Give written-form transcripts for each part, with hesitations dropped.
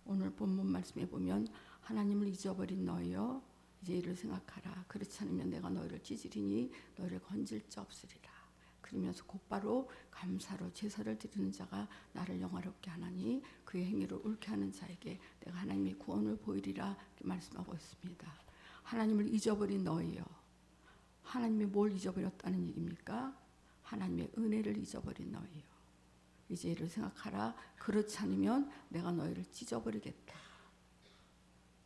오늘 본문 말씀에 보면 하나님을 잊어버린 너희여 이제 이를 생각하라. 그렇지 않으면 내가 너희를 찢으리니 너희를 건질 자 없으리라. 그러면서 곧바로 감사로 제사를 드리는 자가 나를 영화롭게 하나니 그의 행위를 옳게 하는 자에게 내가 하나님의 구원을 보이리라 이렇게 말씀하고 있습니다. 하나님을 잊어버린 너희여. 하나님이 뭘 잊어버렸다는 얘기입니까? 하나님의 은혜를 잊어버린 너희여. 이제 이를 생각하라. 그렇지 않으면 내가 너희를 찢어버리겠다.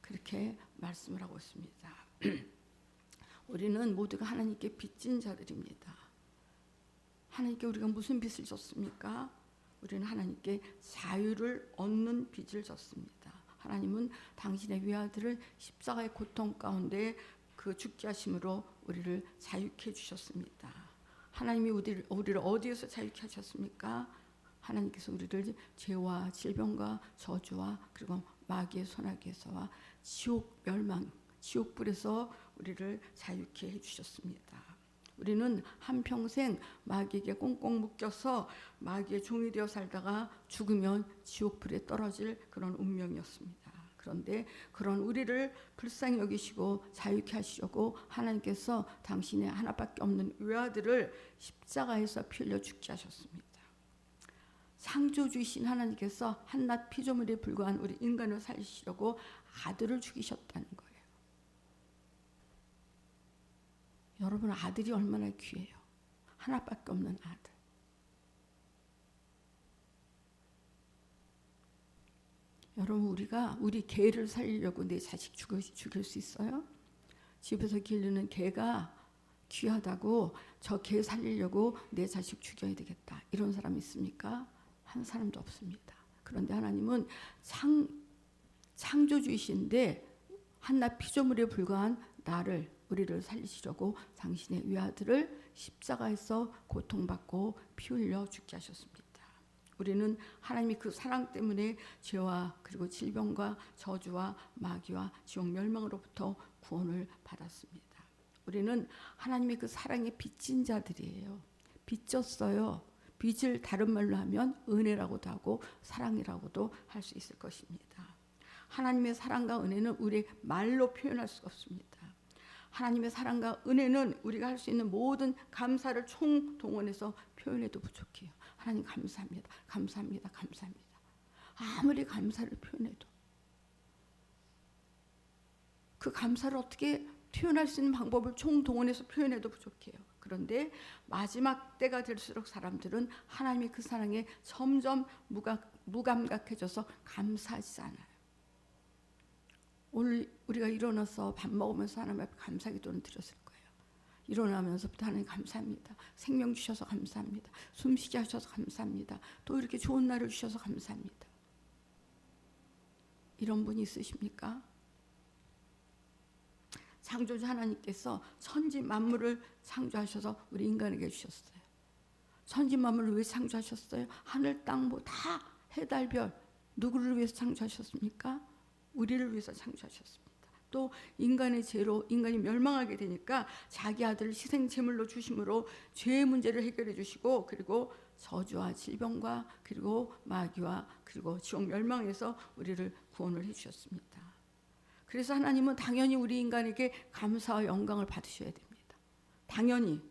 그렇게 말씀을 하고 있습니다. 우리는 모두가 하나님께 빚진 자들입니다. 하나님께 우리가 무슨 빚을 졌습니까? 우리는 하나님께 자유를 얻는 빚을 졌습니다. 하나님은 당신의 외아들을 십자가의 고통 가운데 그 죽게 하심으로 우리를 자유케 해주셨습니다. 하나님이 우리를 어디에서 자유케 하셨습니까? 하나님께서 우리를 죄와 질병과 저주와 그리고 마귀의 손아귀에서와 지옥 멸망, 지옥불에서 우리를 자유케 해주셨습니다. 우리는 한평생 마귀에게 꽁꽁 묶여서 마귀의 종이 되어 살다가 죽으면 지옥불에 떨어질 그런 운명이었습니다. 그런데 그런 우리를 불쌍히 여기시고 자유케 하시려고 하나님께서 당신의 하나밖에 없는 외아들을 십자가에서 피 흘려 죽게 하셨습니다. 창조주이신 하나님께서 한낱 피조물에 불과한 우리 인간을 살리시려고 아들을 죽이셨다는 거예요. 여러분, 아들이 얼마나 귀해요. 하나밖에 없는 아들. 여러분, 우리가 우리 개를 살리려고 내 자식 죽일 수 있어요? 집에서 기르는 개가 귀하다고 저 개 살리려고 내 자식 죽여야 되겠다. 이런 사람 있습니까? 한 사람도 없습니다. 그런데 하나님은 창조주이신데 한낱 피조물에 불과한 우리를 살리시려고 당신의 외아들을 십자가에서 고통받고 피 흘려 죽게 하셨습니다. 우리는 하나님이 그 사랑 때문에 죄와 그리고 질병과 저주와 마귀와 지옥 멸망으로부터 구원을 받았습니다. 우리는 하나님의 그 사랑에 빚진 자들이에요. 빚졌어요. 빚을 다른 말로 하면 은혜라고도 하고 사랑이라고도 할 수 있을 것입니다. 하나님의 사랑과 은혜는 우리의 말로 표현할 수가 없습니다. 하나님의 사랑과 은혜는 우리가 할 수 있는 모든 감사를 총동원해서 표현해도 부족해요. 하나님 감사합니다. 감사합니다. 감사합니다. 아무리 감사를 표현해도 그 감사를 어떻게 표현할 수 있는 방법을 총동원해서 표현해도 부족해요. 그런데 마지막 때가 될수록 사람들은 하나님의 그 사랑에 점점 무감각해져서 감사하지 않아요. 오늘 우리가 일어나서 밥 먹으면서 하나님 앞에 감사기도는 드렸을 거예요. 일어나면서부터 하나님 감사합니다. 생명 주셔서 감사합니다. 숨쉬게 하셔서 감사합니다. 또 이렇게 좋은 날을 주셔서 감사합니다. 이런 분이 있으십니까? 창조주 하나님께서 천지 만물을 창조하셔서 우리 인간에게 주셨어요. 천지 만물을 왜 창조하셨어요? 하늘 땅 뭐 다 해달별 누구를 위해서 창조하셨습니까? 우리를 위해서 창조하셨습니다. 또 인간의 죄로 인간이 멸망하게 되니까 자기 아들을 희생 제물로 주심으로 죄의 문제를 해결해 주시고 그리고 저주와 질병과 그리고 마귀와 그리고 지옥 멸망에서 우리를 구원을 해 주셨습니다. 그래서 하나님은 당연히 우리 인간에게 감사와 영광을 받으셔야 됩니다. 당연히.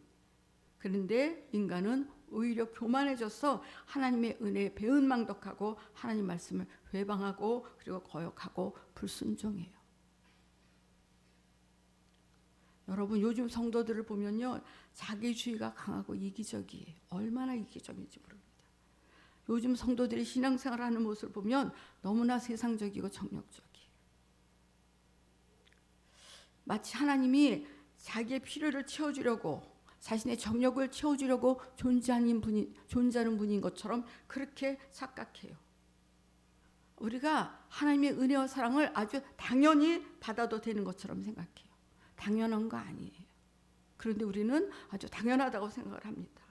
그런데 인간은 오히려 교만해져서 하나님의 은혜에 배은망덕하고 하나님 말씀을 회방하고 그리고 거역하고 불순종해요. 여러분, 요즘 성도들을 보면요, 자기주의가 강하고 이기적이에요. 얼마나 이기적인지 모릅니다. 요즘 성도들이 신앙생활을 하는 모습을 보면 너무나 세상적이고 정력적이에요. 마치 하나님이 자기의 필요를 채워주려고 자신의 정력을 채워주려고 존재하는 분인 것처럼 그렇게 착각해요. 우리가 하나님의 은혜와 사랑을 아주 당연히 받아도 되는 것처럼 생각해요. 당연한 거 아니에요. 그런데 우리는 아주 당연하다고 생각을 합니다.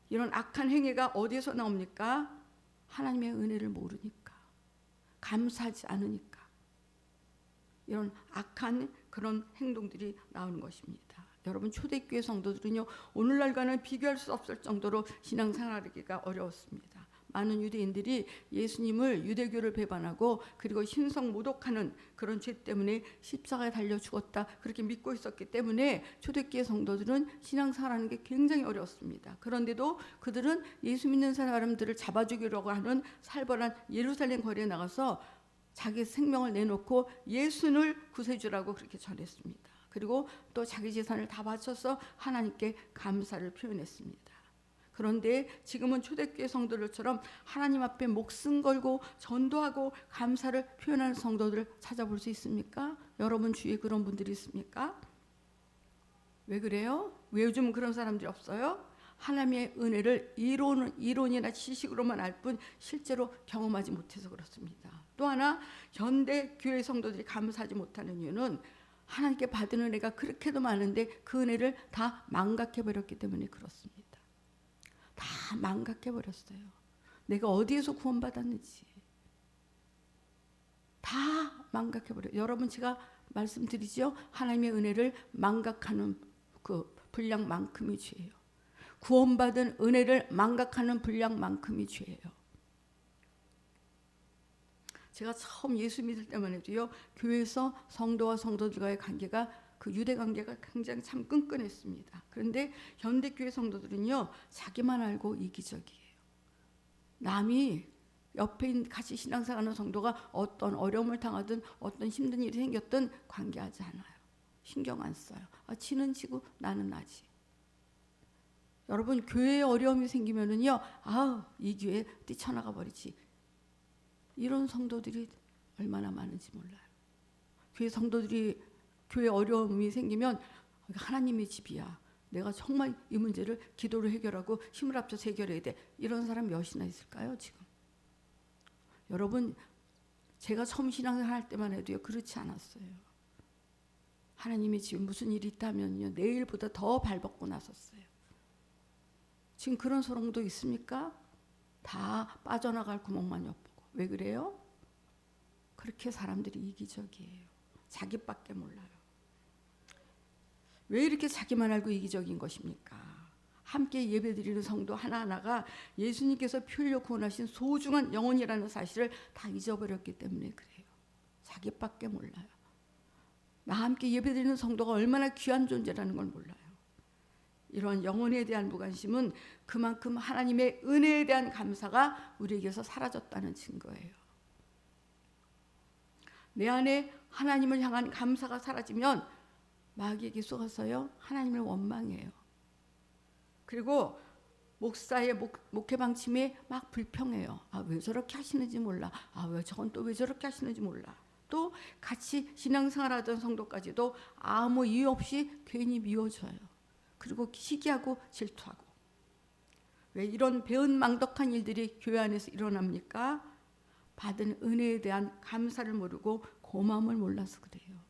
이런 악한 행위가 어디에서 나옵니까? 하나님의 은혜를 모르니까, 감사하지 않으니까 이런 악한 그런 행동들이 나오는 것입니다. 여러분, 초대교회 성도들은요, 오늘날과는 비교할 수 없을 정도로 신앙생활하기가 어려웠습니다. 많은 유대인들이 예수님을 유대교를 배반하고 그리고 신성 모독하는 그런 죄 때문에 십자가에 달려 죽었다 그렇게 믿고 있었기 때문에 초대교회 성도들은 신앙생활하는 게 굉장히 어려웠습니다. 그런데도 그들은 예수 믿는 사람들을 잡아 죽이려고 하는 살벌한 예루살렘 거리에 나가서 자기 생명을 내놓고 예수를 구세주라고 그렇게 전했습니다. 그리고 또 자기 재산을 다 바쳐서 하나님께 감사를 표현했습니다. 그런데 지금은 초대교회 성도들처럼 하나님 앞에 목숨 걸고 전도하고 감사를 표현하는 성도들을 찾아볼 수 있습니까? 여러분 주위에 그런 분들이 있습니까? 왜 그래요? 왜 요즘 그런 사람들이 없어요? 하나님의 은혜를 이론이나 지식으로만 알 뿐 실제로 경험하지 못해서 그렇습니다. 또 하나 현대 교회 성도들이 감사하지 못하는 이유는 하나님께 받은 은혜가 그렇게도 많은데 그 은혜를 다 망각해버렸기 때문에 그렇습니다. 다 망각해버렸어요. 내가 어디에서 구원받았는지 다 망각해버려요. 여러분 제가 말씀드리죠. 하나님의 은혜를 망각하는 그 분량만큼이 죄예요. 구원받은 은혜를 망각하는 분량만큼이 죄예요. 제가 처음 예수 믿을 때만 해도요. 교회에서 성도와 성도들과의 관계가 그 유대 관계가 굉장히 참 끈끈했습니다. 그런데 현대교회 성도들은요. 자기만 알고 이기적이에요. 남이 옆에 같이 신앙생활하는 성도가 어떤 어려움을 당하든 어떤 힘든 일이 생겼든 관계하지 않아요. 신경 안 써요. 지는 지고 나는 나지. 여러분 교회에 어려움이 생기면은요. 이 교회 뛰쳐나가 버리지. 이런 성도들이 얼마나 많은지 몰라요. 교회 성도들이 교회 어려움이 생기면 하나님의 집이야. 내가 정말 이 문제를 기도로 해결하고 힘을 합쳐서 해결해야 돼. 이런 사람 몇이나 있을까요 지금? 여러분 제가 처음 신앙생활 할 때만 해도요. 그렇지 않았어요. 하나님의 집에 무슨 일이 있다면요. 내일보다 더 발벗고 나섰어요. 지금 그런 성도 있습니까? 다 빠져나갈 구멍만 엿보고. 왜 그래요? 그렇게 사람들이 이기적이에요. 자기밖에 몰라요. 왜 이렇게 자기만 알고 이기적인 것입니까? 함께 예배드리는 성도 하나하나가 예수님께서 피 흘려 구원하신 소중한 영혼이라는 사실을 다 잊어버렸기 때문에 그래요. 자기밖에 몰라요. 나 함께 예배드리는 성도가 얼마나 귀한 존재라는 걸 몰라요. 이런 영혼에 대한 무관심은 그만큼 하나님의 은혜에 대한 감사가 우리에게서 사라졌다는 증거예요. 내 안에 하나님을 향한 감사가 사라지면 마귀에게 속아서요 하나님을 원망해요. 그리고 목사의 목회 방침에 막 불평해요. 왜 저렇게 하시는지 몰라. 왜 저건 또 왜 저렇게 하시는지 몰라. 또 같이 신앙생활하던 성도까지도 아무 이유 없이 괜히 미워져요. 그리고 시기하고 질투하고. 왜 이런 배은망덕한 일들이 교회 안에서 일어납니까? 받은 은혜에 대한 감사를 모르고 고마움을 몰라서 그래요.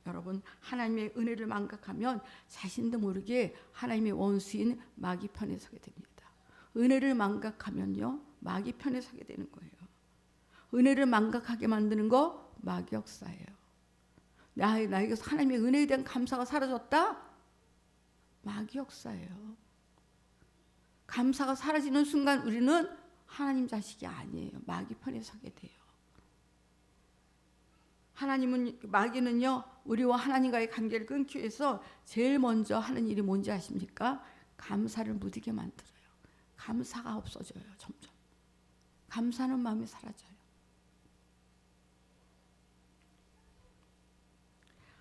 여러분 하나님의 은혜를 망각하면 자신도 모르게 하나님의 원수인 마귀 편에 서게 됩니다. 은혜를 망각하면요 마귀 편에 서게 되는 거예요. 은혜를 망각하게 만드는 거 마귀 역사예요. 나에게서 하나님의 은혜에 대한 감사가 사라졌다? 마귀 역사예요. 감사가 사라지는 순간 우리는 하나님 자식이 아니에요. 마귀 편에 서게 돼요. 마귀는요 우리와 하나님과의 관계를 끊기 위해서 제일 먼저 하는 일이 뭔지 아십니까? 감사를 무디게 만들어요. 감사가 없어져요. 점점 감사하는 마음이 사라져요.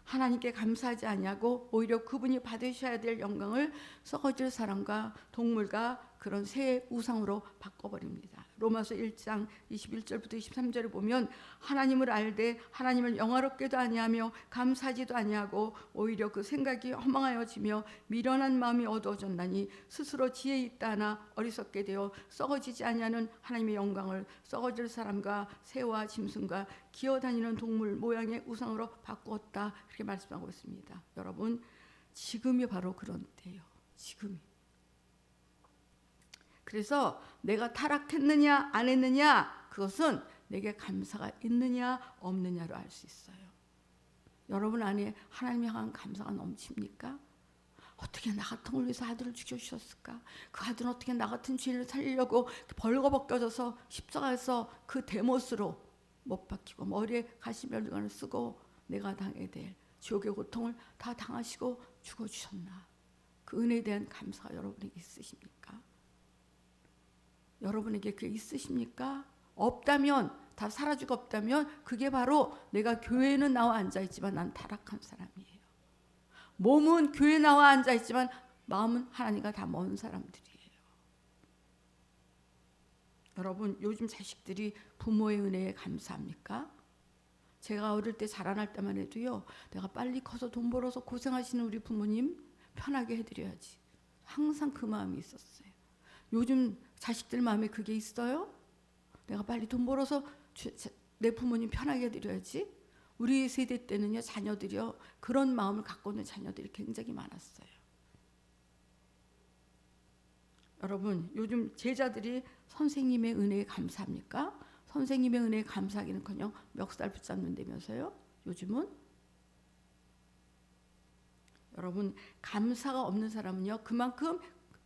하나님께 감사하지 아니하고 오히려 그분이 받으셔야 될 영광을 썩어질 사람과 동물과 그런 새 우상으로 바꿔버립니다. 로마서 1장 21절부터 23절을 보면 하나님을 알되 하나님을 영화롭게도 아니하며 감사하지도 아니하고 오히려 그 생각이 허망하여지며 미련한 마음이 어두워졌나니 스스로 지혜 있다 하나 어리석게 되어 썩어지지 아니하는 하나님의 영광을 썩어질 사람과 새와 짐승과 기어다니는 동물 모양의 우상으로 바꾸었다. 그렇게 말씀하고 있습니다. 여러분 지금이 바로 그런 때예요. 지금이. 그래서 내가 타락했느냐 안 했느냐 그것은 내게 감사가 있느냐 없느냐로 알 수 있어요. 여러분 안에 하나님을 향한 감사가 넘칩니까? 어떻게 나 같은 걸 위해서 아들을 죽여주셨을까? 그 아들은 어떻게 나 같은 죄인을 살리려고 벌거벗겨져서 십자가에서 그 대못으로 못 박히고 머리에 가시면류관을 쓰고 내가 당해야 될 지옥의 고통을 다 당하시고 죽어주셨나? 그 은혜에 대한 감사가 여러분에게 있으십니까? 여러분에게 그게 있으십니까? 없다면, 다 사라지고 없다면 그게 바로 내가 교회에는 나와 앉아있지만 난 타락한 사람이에요. 몸은 교회에 나와 앉아있지만 마음은 하나님과 다 먼 사람들이에요. 여러분, 요즘 자식들이 부모의 은혜에 감사합니까? 제가 어릴 때 자라날 때만 해도요, 내가 빨리 커서 돈 벌어서 고생하시는 우리 부모님 편하게 해드려야지. 항상 그 마음이 있었어요. 요즘 자식들 마음에 그게 있어요? 내가 빨리 돈 벌어서 내 부모님 편하게 해드려야지. 우리 세대 때는요, 자녀들이요, 그런 마음을 갖고 있는 자녀들이 굉장히 많았어요. 여러분, 요즘 제자들이 선생님의 은혜에 감사합니까? 선생님의 은혜에 감사하기는커녕 멱살 붙잡는다면서요? 요즘은? 여러분, 감사가 없는 사람은요, 그만큼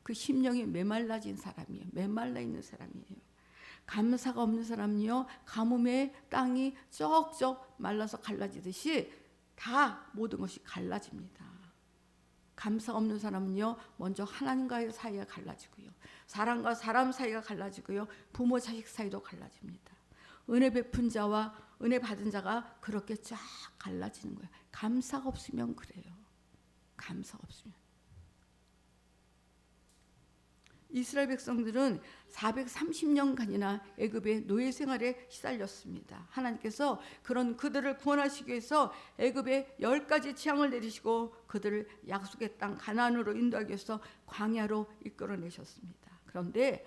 그 심령이 메말라진 사람이에요. 메말라 있는 사람이에요. 감사가 없는 사람은요, 가뭄에 땅이 쩍쩍 말라서 갈라지듯이 다 모든 것이 갈라집니다. 감사가 없는 사람은요, 먼저 하나님과의 사이가 갈라지고요, 사람과 사람 사이가 갈라지고요, 부모 자식 사이도 갈라집니다. 은혜 베푼 자와 은혜 받은 자가 그렇게 쫙 갈라지는 거예요. 감사가 없으면 그래요. 감사가 없으면. 이스라엘 백성들은 430년간이나 애굽의 노예 생활에 시달렸습니다. 하나님께서 그런 그들을 구원하시기 위해서 애굽에 10가지 재앙을 내리시고 그들을 약속의 땅 가나안으로 인도하기 위해서 광야로 이끌어내셨습니다. 그런데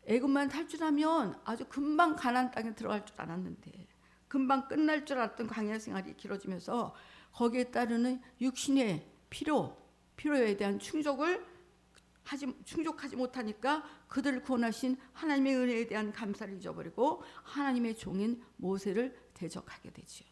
애굽만 탈출하면 아주 금방 가나안 땅에 들어갈 줄 알았는데, 금방 끝날 줄 알았던 광야 생활이 길어지면서 거기에 따르는 육신의 필요에 대한 충족하지 못하니까 그들을 구원하신 하나님의 은혜에 대한 감사를 잊어버리고 하나님의 종인 모세를 대적하게 되죠.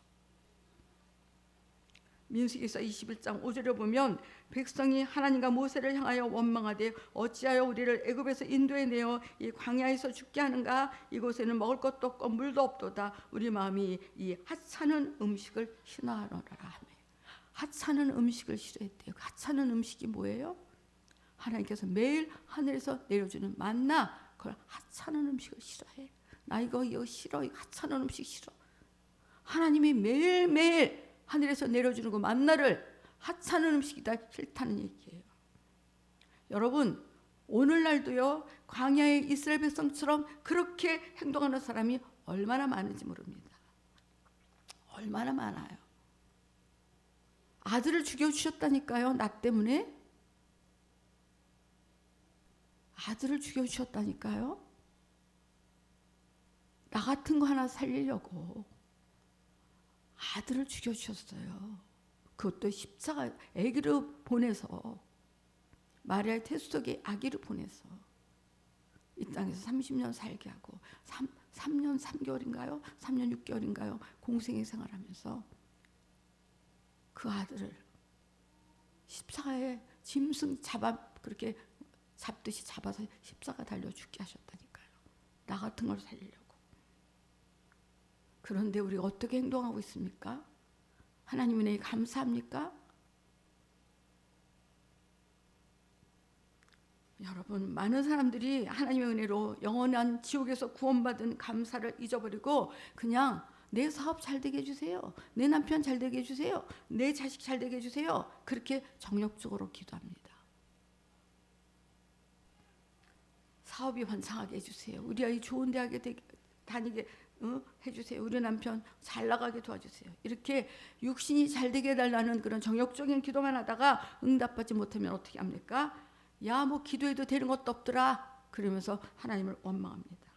민수기서 21장 5절에 보면 백성이 하나님과 모세를 향하여 원망하되 어찌하여 우리를 애굽에서 인도해내어 이 광야에서 죽게 하는가? 이곳에는 먹을 것도 없고 물도 없도다. 우리 마음이 이 하찮은 음식을 싫어하노라 하며. 하찮은 음식을 싫어했대요. 하찮은 음식이 뭐예요? 하나님께서 매일 하늘에서 내려주는 만나, 그걸 하찮은 음식을 싫어해. 나 이거 싫어. 이거 하찮은 음식 싫어. 하나님이 매일매일 하늘에서 내려주는 그 만나를 하찮은 음식이다 싫다는 얘기예요. 여러분, 오늘날도요, 광야의 이스라엘 백성처럼 그렇게 행동하는 사람이 얼마나 많은지 모릅니다. 얼마나 많아요. 아들을 죽여주셨다니까요. 나 때문에. 아들을 죽여주셨다니까요. 나 같은 거 하나 살리려고 아들을 죽여주셨어요. 그것도 십자가 아기를 보내서, 마리아의 태수 속에 아기를 보내서 이 땅에서 30년 살게 하고 3년 3개월인가요? 3년 6개월인가요? 공생애 생활하면서 그 아들을 십자가에 짐승 그렇게 잡듯이 잡아서 십자가 달려 죽게 하셨다니까요. 나 같은 걸 살리려고. 그런데 우리가 어떻게 행동하고 있습니까? 하나님 은혜에 감사합니까? 여러분, 많은 사람들이 하나님의 은혜로 영원한 지옥에서 구원받은 감사를 잊어버리고 그냥 내 사업 잘 되게 해주세요, 내 남편 잘 되게 해주세요, 내 자식 잘 되게 해주세요, 그렇게 정욕적으로 기도합니다. 사업이 번창하게 해주세요, 우리 아이 좋은 대학에 다니게 해주세요, 우리 남편 잘 나가게 도와주세요. 이렇게 육신이 잘 되게 해달라는 그런 정욕적인 기도만 하다가 응답받지 못하면 어떻게 합니까? 야, 뭐 기도해도 되는 것도 없더라, 그러면서 하나님을 원망합니다.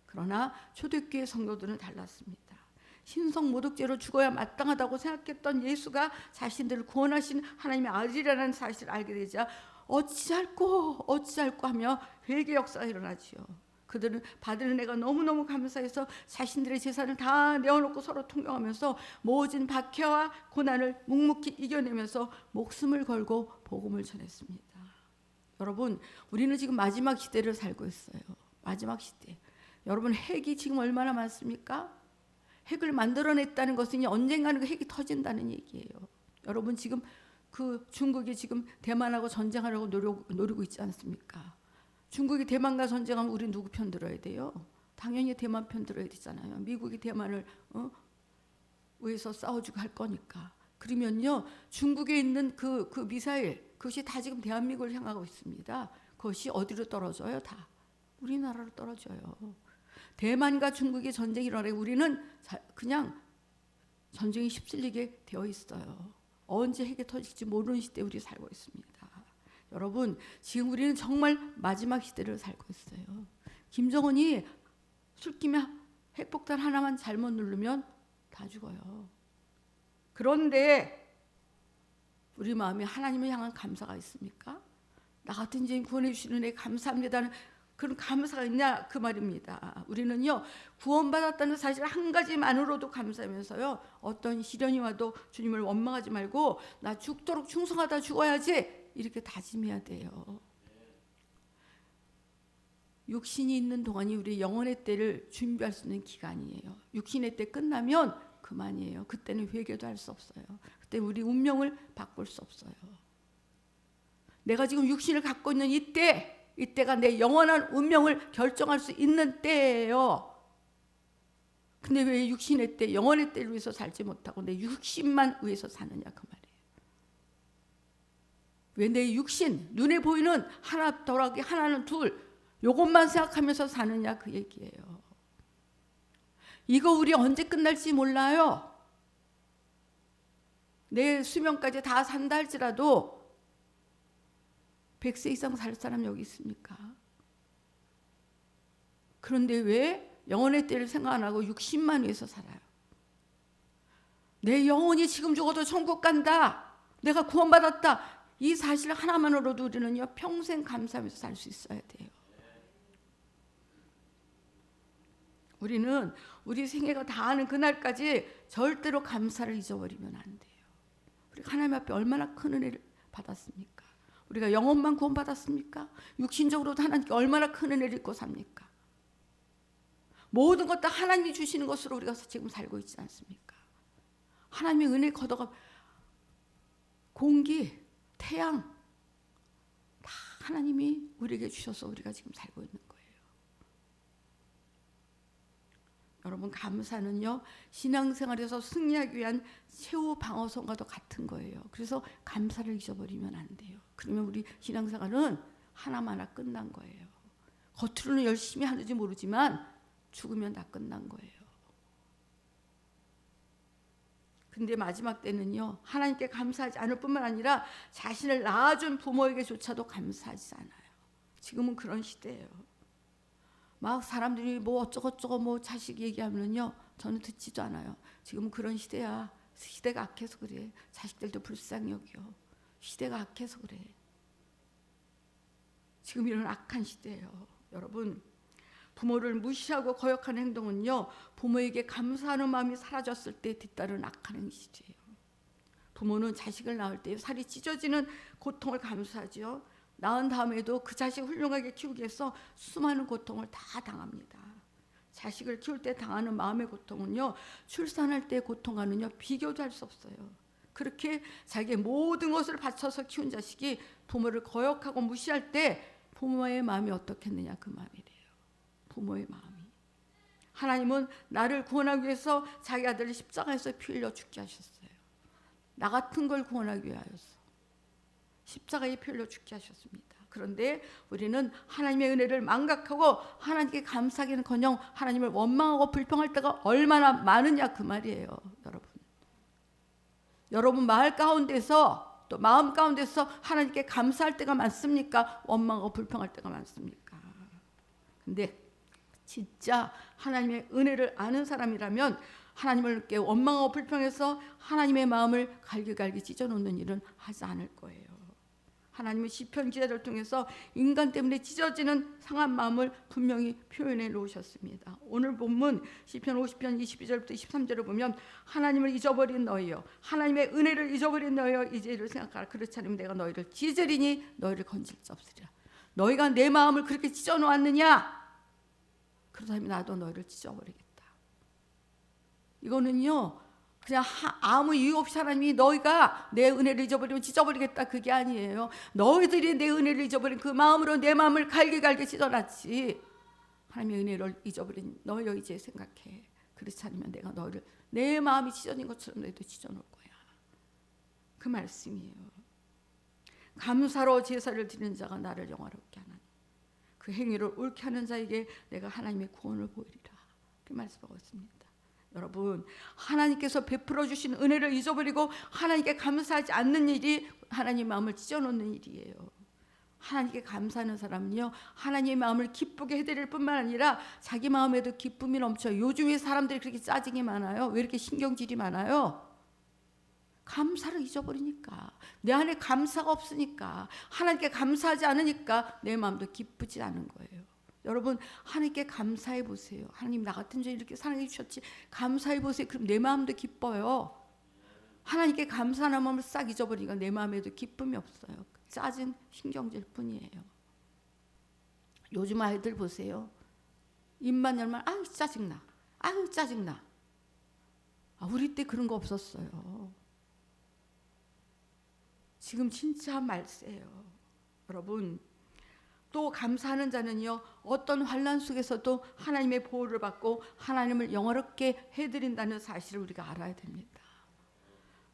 그러나 초대교회 성도들은 달랐습니다. 신성모독죄로 죽어야 마땅하다고 생각했던 예수가 자신들을 구원하신 하나님의 아들이라는 사실을 알게 되자 어찌할꼬 하며 회개 역사가 일어나지요. 그들은 받은 은혜가 너무너무 감사해서 자신들의 재산을 다 내어놓고 서로 통용하면서 모진 박해와 고난을 묵묵히 이겨내면서 목숨을 걸고 복음을 전했습니다. 여러분, 우리는 지금 마지막 시대를 살고 있어요. 마지막 시대. 여러분, 핵이 지금 얼마나 많습니까? 핵을 만들어냈다는 것은 언젠가는 그 핵이 터진다는 얘기예요. 여러분, 지금 그 중국이 지금 대만하고 전쟁하려고 노리고 있지 않습니까? 중국이 대만과 전쟁하면 우리 누구 편 들어야 돼요? 당연히 대만 편 들어야 되잖아요. 미국이 대만을 위해서 싸워주고 할 거니까. 그러면요, 중국에 있는 그 미사일, 그것이 다 지금 대한민국을 향하고 있습니다. 그것이 어디로 떨어져요? 다 우리나라로 떨어져요. 대만과 중국의 전쟁이 일어나고 우리는 그냥 전쟁이 휩쓸리게 되어 있어요. 언제 핵이 터질지 모르는 시대에 우리 살고 있습니다. 여러분, 지금 우리는 정말 마지막 시대를 살고 있어요. 김정은이 술김에 핵폭탄 하나만 잘못 누르면 다 죽어요. 그런데 우리 마음에 하나님을 향한 감사가 있습니까? 나 같은 죄인 구원해 주시는 애 감사합니다는 그런 감사가 있냐 그 말입니다. 우리는요, 구원받았다는 사실 한 가지만으로도 감사하면서요, 어떤 시련이 와도 주님을 원망하지 말고 나 죽도록 충성하다 죽어야지 이렇게 다짐해야 돼요. 육신이 있는 동안이 우리 영혼의 때를 준비할 수 있는 기간이에요. 육신의 때 끝나면 그만이에요. 그때는 회개도 할 수 없어요. 그때 우리 운명을 바꿀 수 없어요. 내가 지금 육신을 갖고 있는 이때가 내 영원한 운명을 결정할 수 있는 때예요. 근데 왜 육신의 때, 영혼의 때를 위해서 살지 못하고 내 육신만 위해서 사느냐 그 말이에요. 왜 내 육신, 눈에 보이는 하나 더하기 하나는 둘, 요것만 생각하면서 사느냐 그 얘기예요. 이거 우리 언제 끝날지 몰라요. 내 수명까지 다 산다 할지라도 100세 이상 살 사람 여기 있습니까? 그런데 왜 영혼의 때를 생각 안 하고 육신만 위해서 살아요? 내 영혼이 지금 죽어도 천국 간다, 내가 구원받았다, 이 사실 하나만으로도 우리는요 평생 감사하면서 살 수 있어야 돼요. 우리는 우리 생애가 다하는 그날까지 절대로 감사를 잊어버리면 안 돼요. 우리가 하나님 앞에 얼마나 큰 은혜를 받았습니까? 우리가 영혼만 구원받았습니까? 육신적으로도 하나님께 얼마나 큰 은혜를 입고 삽니까? 모든 것 다 하나님이 주시는 것으로 우리가 지금 살고 있지 않습니까? 하나님의 은혜 걷어가 공기, 태양 다 하나님이 우리에게 주셔서 우리가 지금 살고 있는 거예요. 여러분, 감사는요 신앙생활에서 승리하기 위한 최후 방어선과도 같은 거예요. 그래서 감사를 잊어버리면 안 돼요. 그러면 우리 신앙생활은 하나마나 끝난 거예요. 겉으로는 열심히 하는지 모르지만 죽으면 다 끝난 거예요. 근데 마지막 때는요 하나님께 감사하지 않을 뿐만 아니라 자신을 낳아준 부모에게조차도 감사하지 않아요. 지금은 그런 시대예요. 막 사람들이 뭐 어쩌고저쩌고 뭐 자식 얘기하면요 저는 듣지도 않아요. 지금은 그런 시대야. 시대가 악해서 그래. 자식들도 불쌍히 여겨. 시대가 악해서 그래. 지금 이런 악한 시대예요. 여러분, 부모를 무시하고 거역하는 행동은요 부모에게 감사하는 마음이 사라졌을 때 뒤따른 악한 행실이에요. 부모는 자식을 낳을 때 살이 찢어지는 고통을 감수하죠. 낳은 다음에도 그 자식을 훌륭하게 키우기 위해서 수많은 고통을 다 당합니다. 자식을 키울 때 당하는 마음의 고통은요 출산할 때 고통과는요 비교도 할 수 없어요. 그렇게 자기의 모든 것을 바쳐서 키운 자식이 부모를 거역하고 무시할 때 부모의 마음이 어떻겠느냐 그 마음이래요. 부모의 마음이. 하나님은 나를 구원하기 위해서 자기 아들을 십자가에서 피 흘려 죽게 하셨어요. 나 같은 걸 구원하기 위하여서 십자가에 피 흘려 죽게 하셨습니다. 그런데 우리는 하나님의 은혜를 망각하고 하나님께 감사하기는커녕 하나님을 원망하고 불평할 때가 얼마나 많으냐 그 말이에요. 여러분 마을 가운데서 또 마음 가운데서 하나님께 감사할 때가 많습니까? 원망하고 불평할 때가 많습니까? 근데 진짜 하나님의 은혜를 아는 사람이라면 하나님을 원망하고 불평해서 하나님의 마음을 갈기갈기 찢어놓는 일은 하지 않을 거예요. 하나님은 시편 기자를 통해서 인간 때문에 찢어지는 상한 마음을 분명히 표현해 놓으셨습니다. 오늘 본문 시편 50편 22절부터 23절을 보면 하나님을 잊어버린 너희여, 하나님의 은혜를 잊어버린 너희여, 이제 이를 생각하라. 그렇지 않으면 내가 너희를 찢으리니 너희를 건질 수 없으리라. 너희가 내 마음을 그렇게 찢어 놓았느냐? 그렇다면 나도 너희를 찢어버리겠다. 이거는요, 그냥 아무 이유 없이 하나님이 너희가 내 은혜를 잊어버리면 찢어버리겠다, 그게 아니에요. 너희들이 내 은혜를 잊어버린 그 마음으로 내 마음을 갈게 찢어놨지. 하나님의 은혜를 잊어버린 너희여, 이제 생각해. 그렇지 않으면 내가 너희를 내 마음이 찢어진 것처럼 너희도 찢어놓을 거야. 그 말씀이에요. 감사로 제사를 드리는 자가 나를 영화롭게 하나니 그 행위를 옳게 하는 자에게 내가 하나님의 구원을 보이리라. 그 말씀하고 있습니다. 여러분, 하나님께서 베풀어 주신 은혜를 잊어버리고 하나님께 감사하지 않는 일이 하나님 마음을 찢어놓는 일이에요. 하나님께 감사하는 사람은요, 하나님의 마음을 기쁘게 해드릴 뿐만 아니라 자기 마음에도 기쁨이 넘쳐요. 요즘에 사람들이 그렇게 짜증이 많아요. 왜 이렇게 신경질이 많아요? 감사를 잊어버리니까, 내 안에 감사가 없으니까, 하나님께 감사하지 않으니까 내 마음도 기쁘지 않은 거예요. 여러분, 하나님께 감사해 보세요. 하나님, 나 같은 죄 이렇게 사랑해 주셨지, 감사해 보세요. 그럼 내 마음도 기뻐요. 하나님께 감사하는 마음을 싹 잊어버리니까 내 마음에도 기쁨이 없어요. 짜증, 신경질 뿐이에요. 요즘 아이들 보세요. 입만 열면 아유 짜증나, 아유 짜증나. 우리 때 그런 거 없었어요. 지금 진짜 말세요. 여러분, 또 감사하는 자는요, 어떤 환난 속에서도 하나님의 보호를 받고 하나님을 영화롭게 해드린다는 사실을 우리가 알아야 됩니다.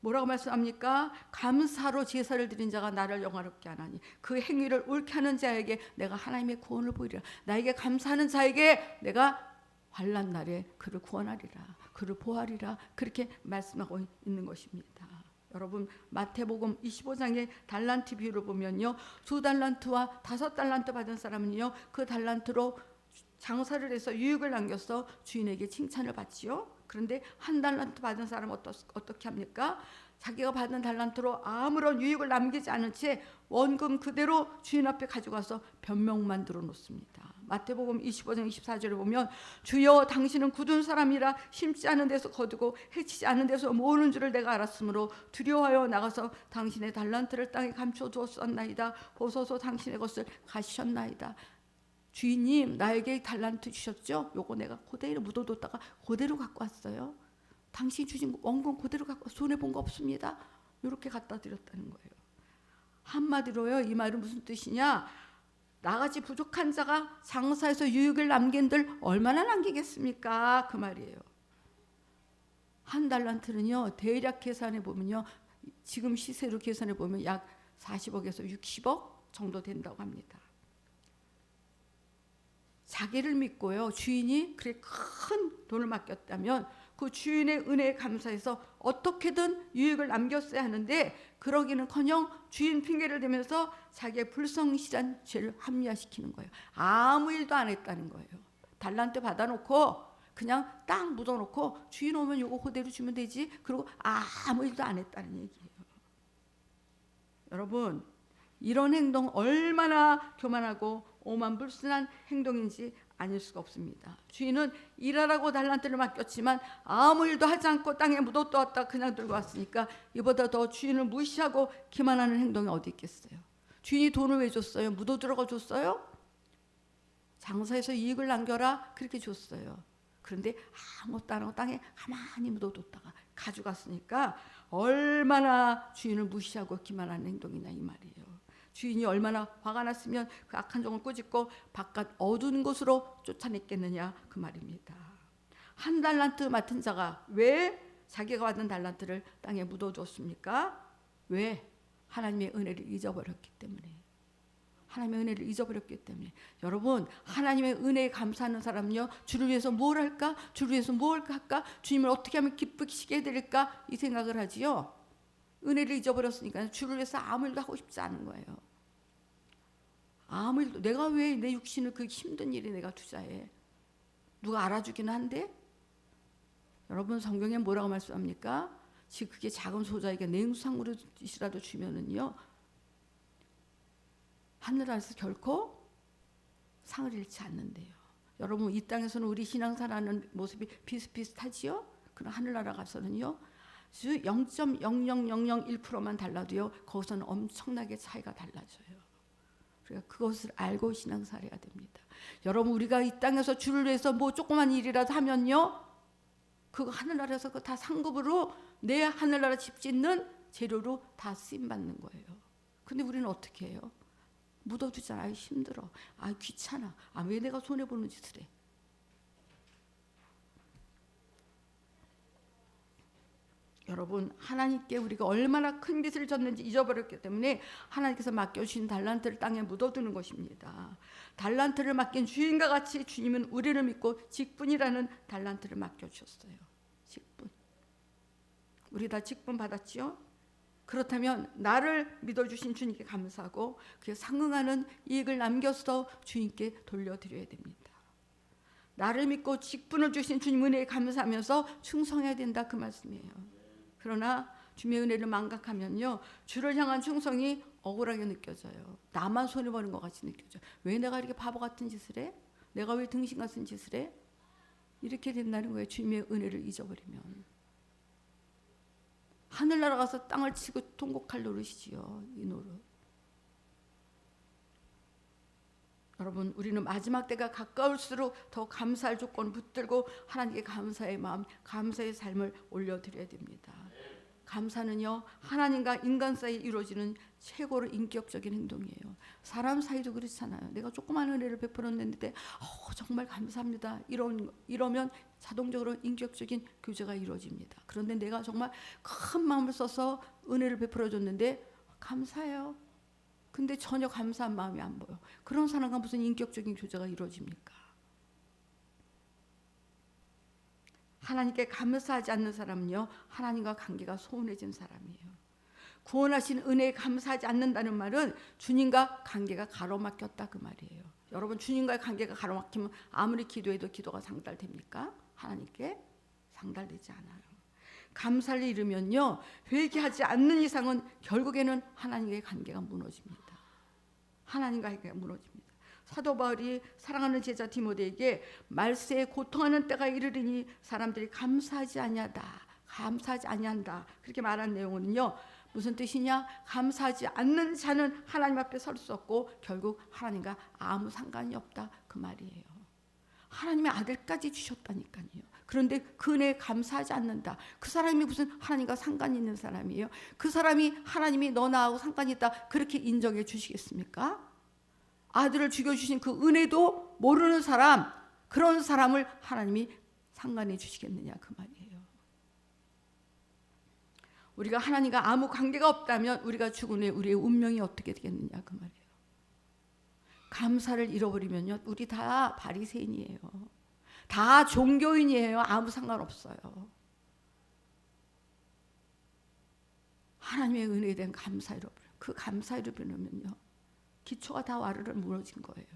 뭐라고 말씀합니까? 감사로 제사를 드린 자가 나를 영화롭게 하나니 그 행위를 옳게 하는 자에게 내가 하나님의 구원을 보이리라. 나에게 감사하는 자에게 내가 환난 날에 그를 구원하리라, 그를 보호하리라, 그렇게 말씀하고 있는 것입니다. 여러분, 마태복음 25장의 달란트 비유를 보면요, 2달란트와 5달란트 받은 사람은요, 그 달란트로 장사를 해서 유익을 남겨서 주인에게 칭찬을 받지요. 그런데 1달란트 받은 사람은 어떻게 합니까? 자기가 받은 달란트로 아무런 유익을 남기지 않은 채 원금 그대로 주인 앞에 가져가서 변명만 들어놓습니다. 마태복음 25장 24절에 보면 주여, 당신은 굳은 사람이라 심지 않은 데서 거두고 해치지 않은 데서 모으는 줄을 내가 알았으므로 두려워하여 나가서 당신의 달란트를 땅에 감춰두었었나이다. 보소서, 당신의 것을 가시셨나이다. 주인님, 나에게 달란트 주셨죠? 요거 내가 그대로 묻어뒀다가 그대로 갖고 왔어요. 당신 주신 원금 그대로 갖고 손해본 거 없습니다. 이렇게 갖다 드렸다는 거예요. 한마디로요, 이 말은 무슨 뜻이냐? 나같이 부족한 자가 장사해서 유익을 남긴들 얼마나 남기겠습니까? 그 말이에요. 1달란트는요, 대략 계산해 보면요, 지금 시세로 계산해 보면 약 40억에서 60억 정도 된다고 합니다. 자기를 믿고요, 주인이 그렇게 큰 돈을 맡겼다면 그 주인의 은혜에 감사해서 어떻게든 유익을 남겼어야 하는데, 그러기는커녕 주인 핑계를 대면서 자기의 불성실한 죄를 합리화시키는 거예요. 아무 일도 안 했다는 거예요. 달란트 받아놓고 그냥 딱 묻어놓고 주인 오면 요거 그대로 주면 되지, 그리고 아무 일도 안 했다는 얘기예요. 여러분, 이런 행동 얼마나 교만하고 오만불순한 행동인지 아닐 수가 없습니다. 주인은 일하라고 달란트를 맡겼지만 아무 일도 하지 않고 땅에 묻어두었다 그냥 들고 왔으니까 이보다 더 주인을 무시하고 기만하는 행동이 어디 있겠어요. 주인이 돈을 왜 줬어요? 묻어두라고 줬어요? 장사해서 이익을 남겨라 그렇게 줬어요. 그런데 아무것도 안 하고 땅에 가만히 묻어뒀다가 가져갔으니까 얼마나 주인을 무시하고 기만하는 행동이냐 이 말이에요. 주인이 얼마나 화가 났으면 그 악한 종을 꾸짖고 바깥 어두운 곳으로 쫓아냈겠느냐 그 말입니다. 1달란트 맡은 자가 왜 자기가 받은 달란트를 땅에 묻어두었습니까? 왜? 하나님의 은혜를 잊어버렸기 때문에. 하나님의 은혜를 잊어버렸기 때문에. 여러분, 하나님의 은혜에 감사하는 사람은요, 주를 위해서 뭘 할까? 주를 위해서 뭘 할까? 주님을 어떻게 하면 기쁘시게 해드릴까? 이 생각을 하지요. 은혜를 잊어버렸으니까 주를 위해서 아무 일도 하고 싶지 않은 거예요. 아무 일도, 내가 왜 내 육신을 그 힘든 일에 내가 투자해? 누가 알아주기는 한데? 여러분, 성경에 뭐라고 말씀합니까? 지금 그게 작은 소자에게 냉수상으로라도 주면은요, 하늘나라에서 결코 상을 잃지 않는데요. 여러분, 이 땅에서는 우리 신앙생활하는 모습이 비슷비슷하지요? 그럼 하늘나라 가서는요, 0.00001%만 달라도요, 거기서는 엄청나게 차이가 달라져요. 우리가 그것을 알고 신앙생활해야 됩니다. 여러분, 우리가 이 땅에서 주를 위해서 뭐 조그만 일이라도 하면요, 그거 하늘나라에서 그거 다 상급으로 내 하늘나라 집 짓는 재료로 다 쓰임 받는 거예요. 근데 우리는 어떻게 해요? 묻어두잖아요. 힘들어. 귀찮아. 왜 내가 손해보는 짓을 해? 여러분, 하나님께 우리가 얼마나 큰 빚을 졌는지 잊어버렸기 때문에 하나님께서 맡겨주신 달란트를 땅에 묻어두는 것입니다. 달란트를 맡긴 주인과 같이 주님은 우리를 믿고 직분이라는 달란트를 맡겨주셨어요. 직분. 우리 다 직분 받았지요? 그렇다면 나를 믿어주신 주님께 감사하고 그에 상응하는 이익을 남겨서 주님께 돌려드려야 됩니다. 나를 믿고 직분을 주신 주님 은혜에 감사하면서 충성해야 된다, 그 말씀이에요. 그러나 주님의 은혜를 망각하면요, 주를 향한 충성이 억울하게 느껴져요. 나만 손해보는 것 같이 느껴져요. 왜 내가 이렇게 바보 같은 짓을 해? 내가 왜 등신 같은 짓을 해? 이렇게 된다는 거예요. 주님의 은혜를 잊어버리면. 하늘나라 가서 땅을 치고 통곡할 노릇이지요. 이 노릇. 여러분, 우리는 마지막 때가 가까울수록 더 감사할 조건을 붙들고 하나님께 감사의 마음, 감사의 삶을 올려드려야 됩니다. 감사는요, 하나님과 인간 사이에 이루어지는 최고로 인격적인 행동이에요. 사람 사이도 그렇잖아요. 내가 조그만 은혜를 베풀었는데 정말 감사합니다. 이러면 자동적으로 인격적인 교제가 이루어집니다. 그런데 내가 정말 큰 마음을 써서 은혜를 베풀어줬는데 감사해요. 근데 전혀 감사한 마음이 안 보여. 그런 사람과 무슨 인격적인 교제가 이루어집니까? 하나님께 감사하지 않는 사람은요, 하나님과 관계가 소원해진 사람이에요. 구원하신 은혜에 감사하지 않는다는 말은 주님과 관계가 가로막혔다, 그 말이에요. 여러분, 주님과의 관계가 가로막히면 아무리 기도해도 기도가 상달됩니까? 하나님께 상달되지 않아요. 감사를 잃으면요, 회개하지 않는 이상은 결국에는 하나님과의 관계가 무너집니다. 하나님과 관계가 무너집니다. 사도 바울이 사랑하는 제자 디모데에게 말세에 고통하는 때가 이르리니 사람들이 감사하지 아니한다 그렇게 말한 내용은요, 무슨 뜻이냐? 감사하지 않는 자는 하나님 앞에 설 수 없고 결국 하나님과 아무 상관이 없다, 그 말이에요. 하나님의 아들까지 주셨다니까요. 그런데 그 은혜에 감사하지 않는다. 그 사람이 무슨 하나님과 상관이 있는 사람이에요? 그 사람이 하나님이 너 나하고 상관이 있다 그렇게 인정해 주시겠습니까? 아들을 죽여주신 그 은혜도 모르는 사람, 그런 사람을 하나님이 상관해 주시겠느냐, 그 말이에요. 우리가 하나님과 아무 관계가 없다면 우리가 죽은 후에 우리의 운명이 어떻게 되겠느냐, 그 말이에요. 감사를 잃어버리면요, 우리 다 바리새인이에요. 다 종교인이에요. 아무 상관없어요. 하나님의 은혜에 대한 감사 잃어버려요. 그 감사 잃어버리면요, 기초가 다 와르르 무너진 거예요.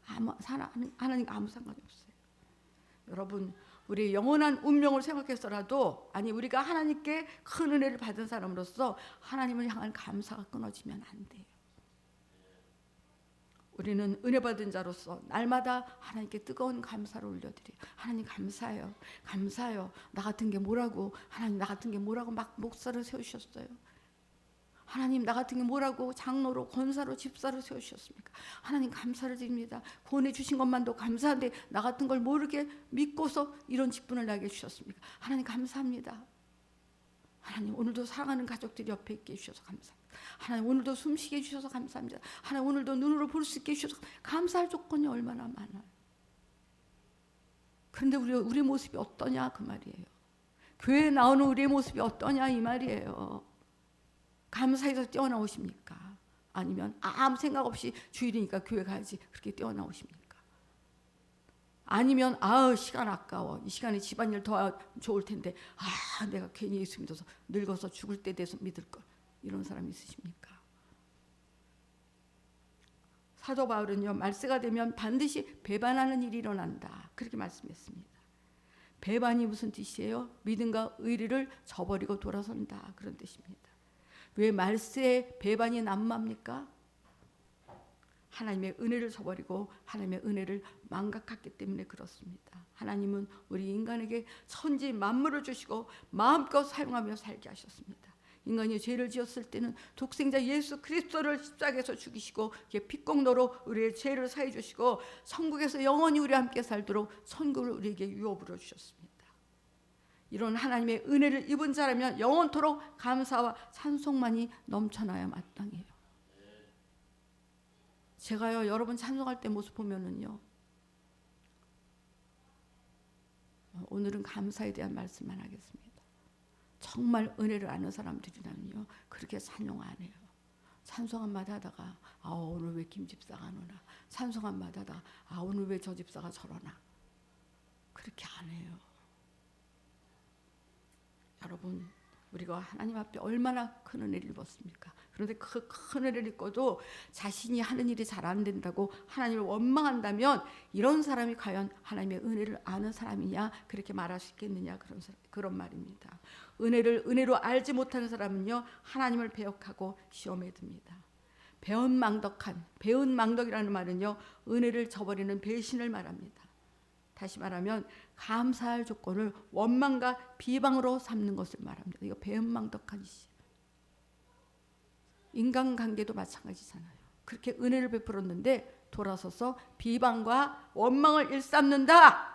하나님과 아무 상관이 없어요. 여러분, 우리의 영원한 운명을 생각해서라도, 우리가 하나님께 큰 은혜를 받은 사람으로서 하나님을 향한 감사가 끊어지면 안 돼요. 우리는 은혜 받은 자로서 날마다 하나님께 뜨거운 감사를 올려드려요. 하나님 감사해요. 감사해요. 나 같은 게 뭐라고, 하나님 나 같은 게 뭐라고 막 목사를 세우셨어요. 하나님 나 같은 게 뭐라고 장로로 권사로 집사로 세우셨습니까? 하나님 감사를 드립니다. 구원해 주신 것만도 감사한데 나 같은 걸 모르게 믿고서 이런 직분을 나에게 주셨습니까? 하나님 감사합니다. 하나님 오늘도 사랑하는 가족들이 옆에 있게 해주셔서 감사합니다. 하나님 오늘도 숨쉬게 해주셔서 감사합니다. 하나님 오늘도 눈으로 볼 수 있게 해주셔서 감사할 조건이 얼마나 많아요. 그런데 우리 모습이 어떠냐, 그 말이에요. 교회에 나오는 우리의 모습이 어떠냐, 이 말이에요. 감사해서 뛰어나오십니까? 아니면 아무 생각 없이 주일이니까 교회 가야지 그렇게 뛰어나오십니까? 아니면 시간 아까워, 이 시간에 집안일 더 좋을 텐데 내가 괜히 예수 믿어서 늙어서 죽을 때 돼서 믿을 걸, 이런 사람이 있으십니까? 사도 바울은요, 말세가 되면 반드시 배반하는 일이 일어난다 그렇게 말씀했습니다. 배반이 무슨 뜻이에요? 믿음과 의리를 저버리고 돌아선다, 그런 뜻입니다. 왜 말세에 배반이 난무합니까? 하나님의 은혜를 저버리고 하나님의 은혜를 망각했기 때문에 그렇습니다. 하나님은 우리 인간에게 천지 만물을 주시고 마음껏 사용하며 살게 하셨습니다. 인간이 죄를 지었을 때는 독생자 예수 그리스도를 십자가에서 죽이시고 핏공로로 우리의 죄를 사해 주시고 천국에서 영원히 우리와 함께 살도록 천국을 우리에게 유업으로 주셨습니다. 이런 하나님의 은혜를 입은 자라면 영원토록 감사와 찬송만이 넘쳐나야 마땅해요. 제가요 여러분 찬송할 때 모습 보면은요, 오늘은 감사에 대한 말씀만 하겠습니다. 정말 은혜를 아는 사람들이라면요 그렇게 찬송 안 해요. 찬송 한마디 하다가 오늘 왜 김 집사가 안 오나, 찬송 한마디 하다가 오늘 왜 저 집사가 저러나, 그렇게 안 해요. 여러분, 우리가 하나님 앞에 얼마나 큰 은혜를 입었습니까? 그런데 그 큰 은혜를 입고도 자신이 하는 일이 잘 안 된다고 하나님을 원망한다면 이런 사람이 과연 하나님의 은혜를 아는 사람이냐, 그렇게 말할 수 있겠느냐, 그런 말입니다. 은혜를 은혜로 알지 못하는 사람은요 하나님을 배역하고 시험에 듭니다. 배은망덕이라는 말은요 은혜를 저버리는 배신을 말합니다. 다시 말하면 감사할 조건을 원망과 비방으로 삼는 것을 말합니다. 이거 배은망덕한 시. 인간관계도 마찬가지잖아요. 그렇게 은혜를 베풀었는데 돌아서서 비방과 원망을 일삼는다.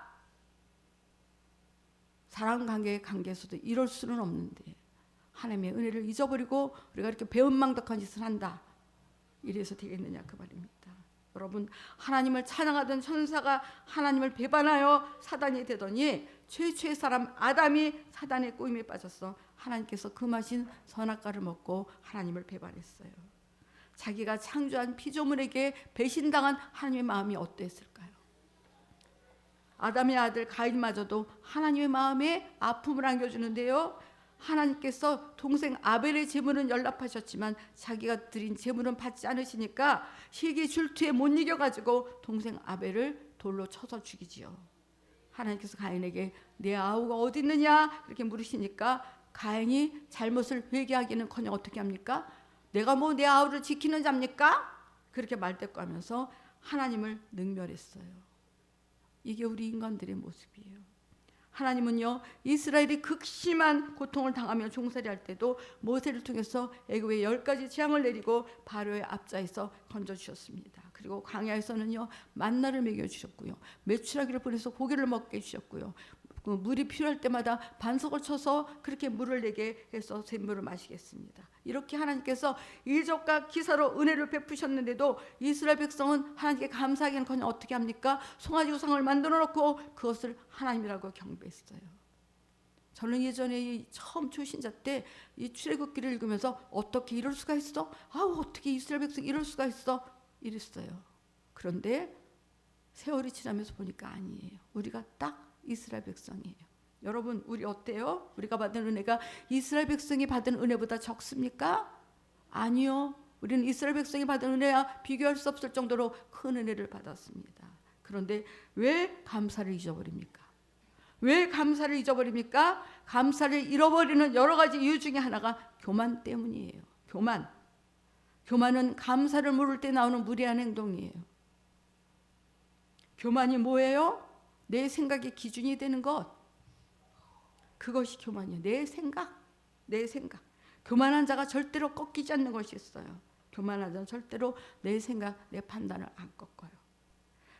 사람관계의 관계에서도 이럴 수는 없는데 하나님의 은혜를 잊어버리고 우리가 이렇게 배은망덕한 짓을 한다. 이래서 되겠느냐 그 말입니다. 여러분, 하나님을 찬양하던 천사가 하나님을 배반하여 사단이 되더니 최초의 사람 아담이 사단의 꼬임에 빠져서 하나님께서 금하신 선악과를 먹고 하나님을 배반했어요. 자기가 창조한 피조물에게 배신당한 하나님의 마음이 어땠을까요? 아담의 아들 가인마저도 하나님의 마음에 아픔을 안겨주는데요, 하나님께서 동생 아벨의 제물은 연락하셨지만 자기가 드린 제물은 받지 않으시니까 시기 질투에 못 이겨가지고 동생 아벨을 돌로 쳐서 죽이지요. 하나님께서 가인에게 내 아우가 어디 있느냐 이렇게 물으시니까 가인이 잘못을 회개하기는커녕 어떻게 합니까? 내가 뭐 내 아우를 지키는 자입니까? 그렇게 말대꾸하면서 하나님을 능멸했어요. 이게 우리 인간들의 모습이에요. 하나님은요 이스라엘이 극심한 고통을 당하며 종살이할 때도 모세를 통해서 애굽에 10가지 재앙을 내리고 바로의 앞자에서 건져주셨습니다. 그리고 광야에서는요 만나를 먹여주셨고요, 메추라기를 보내서 고기를 먹게 해주셨고요, 그 물이 필요할 때마다 반석을 쳐서 그렇게 물을 내게 해서 샘물을 마시게 했습니다. 이렇게 하나님께서 이적과 기사로 은혜를 베푸셨는데도 이스라엘 백성은 하나님께 감사하기는커녕 어떻게 합니까? 송아지 우상을 만들어 놓고 그것을 하나님이라고 경배했어요. 저는 예전에 이 처음 초신자 때 이 출애굽기를 읽으면서 어떻게 이럴 수가 있어? 어떻게 이스라엘 백성이 이럴 수가 있어? 이랬어요. 그런데 세월이 지나면서 보니까 아니에요. 우리가 딱 이스라엘 백성이에요. 여러분, 우리 어때요? 우리가 받은 은혜가 이스라엘 백성이 받은 은혜보다 적습니까? 아니요. 우리는 이스라엘 백성이 받은 은혜와 비교할 수 없을 정도로 큰 은혜를 받았습니다. 그런데 왜 감사를 잊어버립니까? 왜 감사를 잊어버립니까? 감사를 잃어버리는 여러 가지 이유 중에 하나가 교만 때문이에요. 교만은 감사를 모를 때 나오는 무례한 행동이에요. 교만이 뭐예요? 내 생각의 기준이 되는 것, 그것이 교만이에요. 내 생각. 교만한 자가 절대로 꺾이지 않는 것이 있어요. 교만한 자는 절대로 내 생각, 내 판단을 안 꺾어요.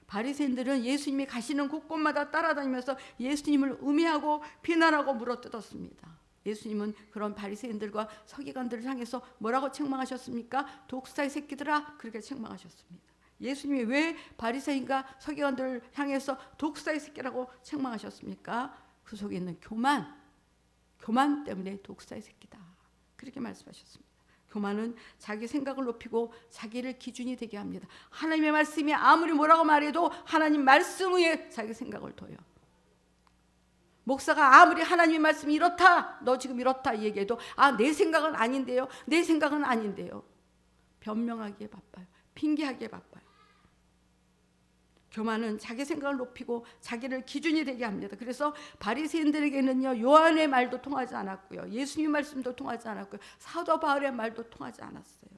바리새인들은 예수님이 가시는 곳곳마다 따라다니면서 예수님을 음해하고 비난하고 물어뜯었습니다. 예수님은 그런 바리새인들과 서기관들을 향해서 뭐라고 책망하셨습니까? 독사의 새끼들아, 그렇게 책망하셨습니다. 예수님이 왜 바리새인과 서기관들을 향해서 독사의 새끼라고 책망하셨습니까? 그 속에 있는 교만 때문에 독사의 새끼다, 그렇게 말씀하셨습니다. 교만은 자기 생각을 높이고 자기를 기준이 되게 합니다. 하나님의 말씀이 아무리 뭐라고 말해도 하나님 말씀 위에 자기 생각을 둬요. 목사가 아무리 하나님의 말씀이 이렇다, 너 지금 이렇다 얘기해도 내 생각은 아닌데요, 내 생각은 아닌데요. 변명하기에 바빠요. 핑계하기에 바빠요. 교만은 자기 생각을 높이고 자기를 기준이 되게 합니다. 그래서 바리새인들에게는요 요한의 말도 통하지 않았고요, 예수님 말씀도 통하지 않았고요, 사도 바울의 말도 통하지 않았어요.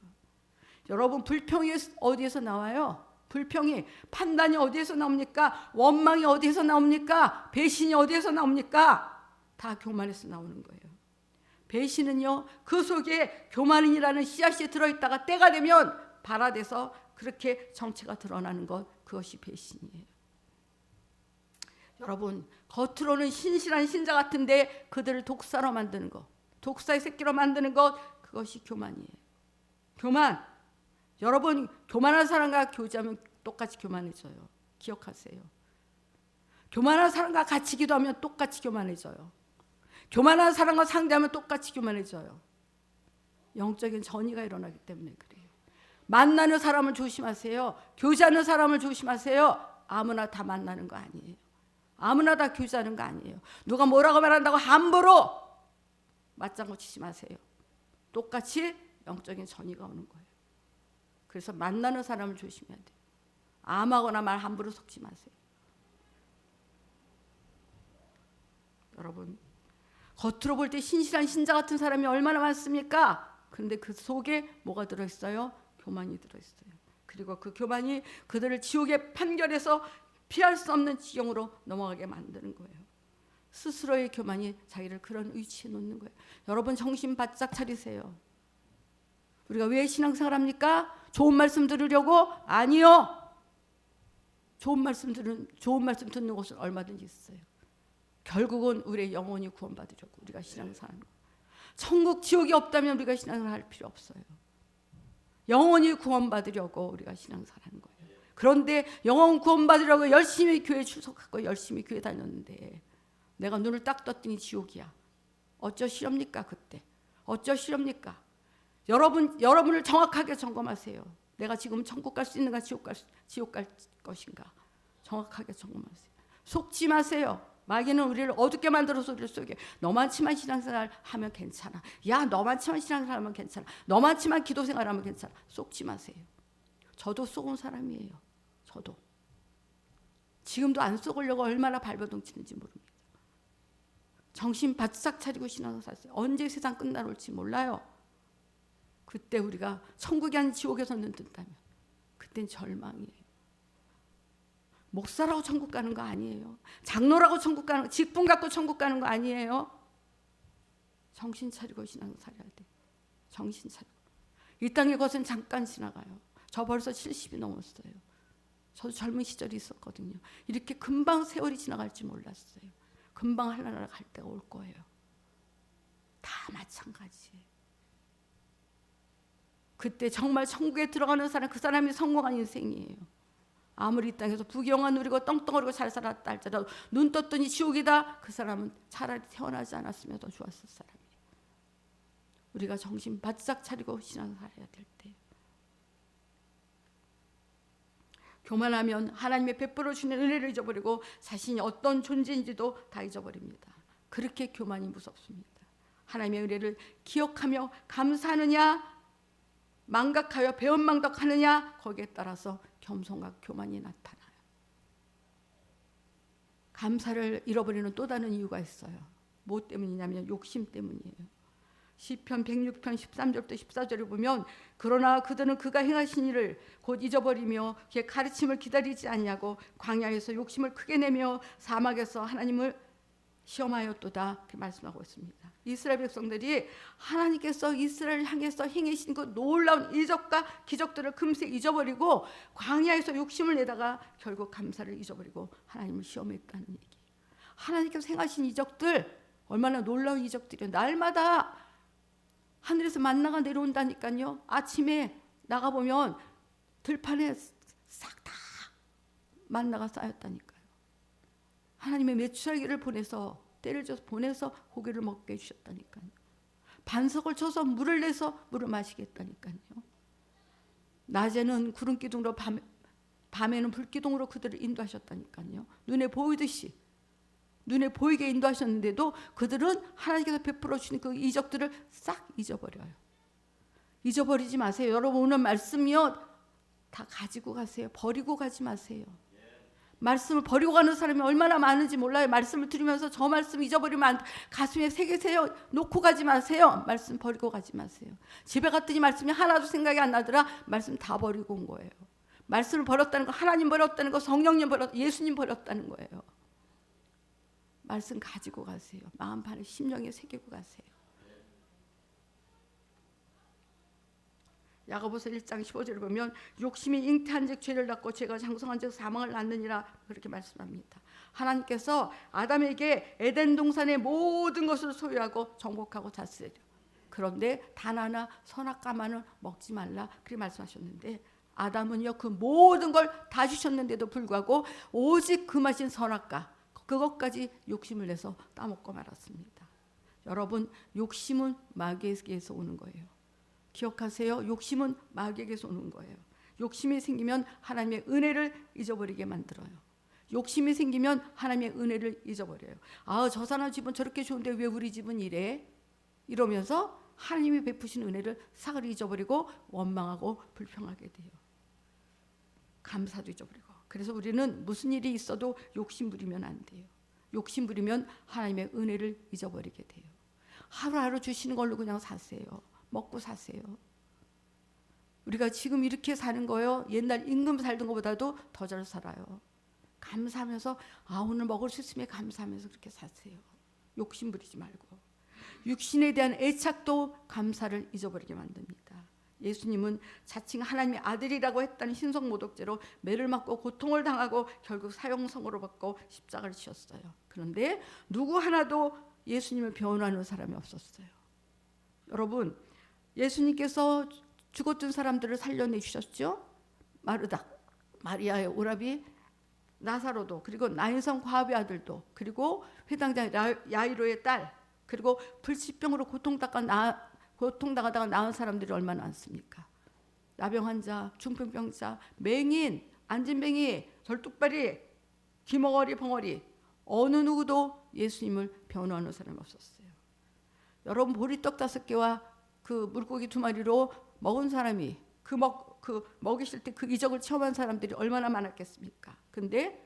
여러분, 불평이 어디에서 나와요? 불평이, 판단이 어디에서 나옵니까? 원망이 어디에서 나옵니까? 배신이 어디에서 나옵니까? 다 교만에서 나오는 거예요. 배신은요, 그 속에 교만이라는 씨앗이 들어있다가 때가 되면 발화돼서 그렇게 정체가 드러나는 것, 그것이 배신이에요. 여러분, 겉으로는 신실한 신자 같은데 그들을 독사로 만드는 것, 독사의 새끼로 만드는 것, 그것이 교만이에요. 교만. 여러분, 교만한 사람과 교제하면 똑같이 교만해져요. 기억하세요. 교만한 사람과 같이 기도하면 똑같이 교만해져요. 교만한 사람과 상대하면 똑같이 교만해져요. 영적인 전이가 일어나기 때문에 그래요. 만나는 사람을 조심하세요. 교제하는 사람을 조심하세요. 아무나 다 만나는 거 아니에요. 아무나 다 교제하는 거 아니에요. 누가 뭐라고 말한다고 함부로 맞장구 치지 마세요. 똑같이 영적인 전이가 오는 거예요. 그래서 만나는 사람을 조심해야 돼요. 암하거나 말 함부로 섞지 마세요. 여러분, 겉으로 볼 때 신실한 신자 같은 사람이 얼마나 많습니까? 그런데 그 속에 뭐가 들어있어요? 교만이 들어있어요. 그리고 그 교만이 그들을 지옥의 판결에서 피할 수 없는 지경으로 넘어가게 만드는 거예요. 스스로의 교만이 자기를 그런 위치에 놓는 거예요. 여러분, 정신 바짝 차리세요. 우리가 왜 신앙생활 합니까? 좋은 말씀 들으려고? 아니요. 좋은 말씀 듣는 곳은 얼마든지 있어요. 결국은 우리의 영혼이 구원받으려고 우리가 신앙생활하는 거예요. 천국 지옥이 없다면 우리가 신앙생활 할 필요 없어요. 영혼이 구원받으려고 우리가 신앙생활하는 거예요. 그런데 영혼 구원받으려고 열심히 교회 출석하고 열심히 교회 다녔는데 내가 눈을 딱 떴더니 지옥이야. 어쩌시렵니까 그때? 어쩌시렵니까? 여러분을 정확하게 점검하세요. 내가 지금 천국 갈 수 있는가 지옥 갈 것인가 정확하게 점검하세요. 속지 마세요. 마귀는 우리를 어둡게 만들어서 우리를 속여. 너만치만 신앙생활 하면 괜찮아. 야, 너만치만 신앙생활 하면 괜찮아. 너만치만 기도생활 하면 괜찮아. 속지 마세요. 저도 속은 사람이에요. 저도. 지금도 안 속으려고 얼마나 발버둥 치는지 모릅니다. 정신 바싹 차리고 신앙을 사세요. 언제 세상 끝나올지 몰라요. 그때 우리가 천국이 아닌 지옥에서 눈뜬다면 그땐 절망이에요. 목사라고 천국 가는 거 아니에요. 장로라고 천국 가는 거, 직분 갖고 천국 가는 거 아니에요. 정신 차리고 신앙을 살아야 돼. 정신 차리고. 이 땅의 것은 잠깐 지나가요. 저 벌써 70이 넘었어요. 저도 젊은 시절이 있었거든요. 이렇게 금방 세월이 지나갈지 몰랐어요. 금방 하늘나라 갈 때가 올 거예요. 다 마찬가지예요. 그때 정말 천국에 들어가는 사람, 그 사람이 성공한 인생이에요. 아무리 이 땅에서 부귀영화 누리고 떵떵거리고 잘 살았다 할지라도 눈 떴더니 지옥이다. 그 사람은 차라리 태어나지 않았으면 더 좋았을 사람이에요. 우리가 정신 바짝 차리고 신앙을 살아야 될 때. 교만하면 하나님의 베풀어 주는 은혜를 잊어버리고 자신이 어떤 존재인지도 다 잊어버립니다. 그렇게 교만이 무섭습니다. 하나님의 은혜를 기억하며 감사하느냐, 망각하여 배은망덕하느냐, 거기에 따라서 겸손과 교만이 나타나요. 감사를 잃어버리는 또 다른 이유가 있어요. 뭐 때문이냐면 욕심 때문이에요. 시편 106편 13절부터 14절을 보면 그러나 그들은 그가 행하신 일을 곧 잊어버리며 그의 가르침을 기다리지 아니하고 광야에서 욕심을 크게 내며 사막에서 하나님을 시험하였도다, 이렇게 말씀하고 있습니다. 이스라엘 백성들이 하나님께서 이스라엘을 향해서 행하신 그 놀라운 이적과 기적들을 금세 잊어버리고 광야에서 욕심을 내다가 결국 감사를 잊어버리고 하나님을 시험했다는 얘기. 하나님께서 행하신 이적들 얼마나 놀라운 이적들이에요. 날마다 하늘에서 만나가 내려온다니까요. 아침에 나가보면 들판에 싹 다 만나가 쌓였다니까요. 하나님의 메추라기를 보내서 때를 줘서 보내서 고기를 먹게 해주셨다니까요. 반석을 쳐서 물을 내서 물을 마시게 했다니까요. 낮에는 구름기둥으로 밤에는 불기둥으로 그들을 인도하셨다니까요. 눈에 보이듯이 눈에 보이게 인도하셨는데도 그들은 하나님께서 베풀어 주신 그 이적들을 싹 잊어버려요. 잊어버리지 마세요. 여러분, 오늘 말씀이요 다 가지고 가세요. 버리고 가지 마세요. 말씀을 버리고 가는 사람이 얼마나 많은지 몰라요. 말씀을 들으면서 저 말씀 잊어버리면 가슴에 새기세요. 놓고 가지 마세요. 말씀 버리고 가지 마세요. 집에 갔더니 말씀이 하나도 생각이 안 나더라. 말씀 다 버리고 온 거예요. 말씀을 버렸다는 거, 하나님 버렸다는 거, 성령님 예수님 버렸다는 거예요. 말씀 가지고 가세요. 마음판에 심령에 새기고 가세요. 야고보서 1장 15절을 보면 욕심이 잉태한즉 죄를 낳고 죄가 장성한즉 사망을 낳느니라 그렇게 말씀합니다. 하나님께서 아담에게 에덴 동산의 모든 것을 소유하고 정복하고 다스려. 그런데 단 하나 선악과만은 먹지 말라 그렇게 말씀하셨는데 아담은요 그 모든 걸 다 주셨는데도 불구하고 오직 그 맛인 선악과 그것까지 욕심을 내서 따먹고 말았습니다. 여러분 욕심은 마귀에게서 오는 거예요. 기억하세요. 욕심은 마귀에게서 오는 거예요. 욕심이 생기면 하나님의 은혜를 잊어버리게 만들어요. 욕심이 생기면 하나님의 은혜를 잊어버려요. 아, 저 사람 집은 저렇게 좋은데 왜 우리 집은 이래? 이러면서 하나님이 베푸신 은혜를 사그리 잊어버리고 원망하고 불평하게 돼요. 감사도 잊어버리고. 그래서 우리는 무슨 일이 있어도 욕심 부리면 안 돼요. 욕심 부리면 하나님의 은혜를 잊어버리게 돼요. 하루하루 주시는 걸로 그냥 사세요. 먹고 사세요. 우리가 지금 이렇게 사는 거요. 옛날 임금 살던 것보다도 더 잘 살아요. 감사하면서 아 오늘 먹을 수 있으면 감사하면서 그렇게 사세요. 욕심 부리지 말고. 육신에 대한 애착도 감사를 잊어버리게 만듭니다. 예수님은 자칭 하나님의 아들이라고 했다는 신성모독죄로 매를 맞고 고통을 당하고 결국 사형선고를 받고 십자가를 지셨어요. 그런데 누구 하나도 예수님을 변호하는 사람이 없었어요. 여러분 예수님께서 죽었던 사람들을 살려내주셨죠. 마르다, 마리아의 오라비, 나사로도, 그리고 나인성 과부의 아들도, 그리고 회당장 야이로의 딸, 그리고 불치병으로 고통당하다가 나은 사람들이 얼마나 많습니까? 나병 환자, 중풍병자, 맹인, 안진뱅이, 절뚝발이, 귀머거리, 벙어리 어느 누구도 예수님을 변호하는 사람이 없었어요. 여러분 보리떡 5개와 그 물고기 2마리로 먹은 사람이 먹이실 때 그 이적을 체험한 사람들이 얼마나 많았겠습니까? 근데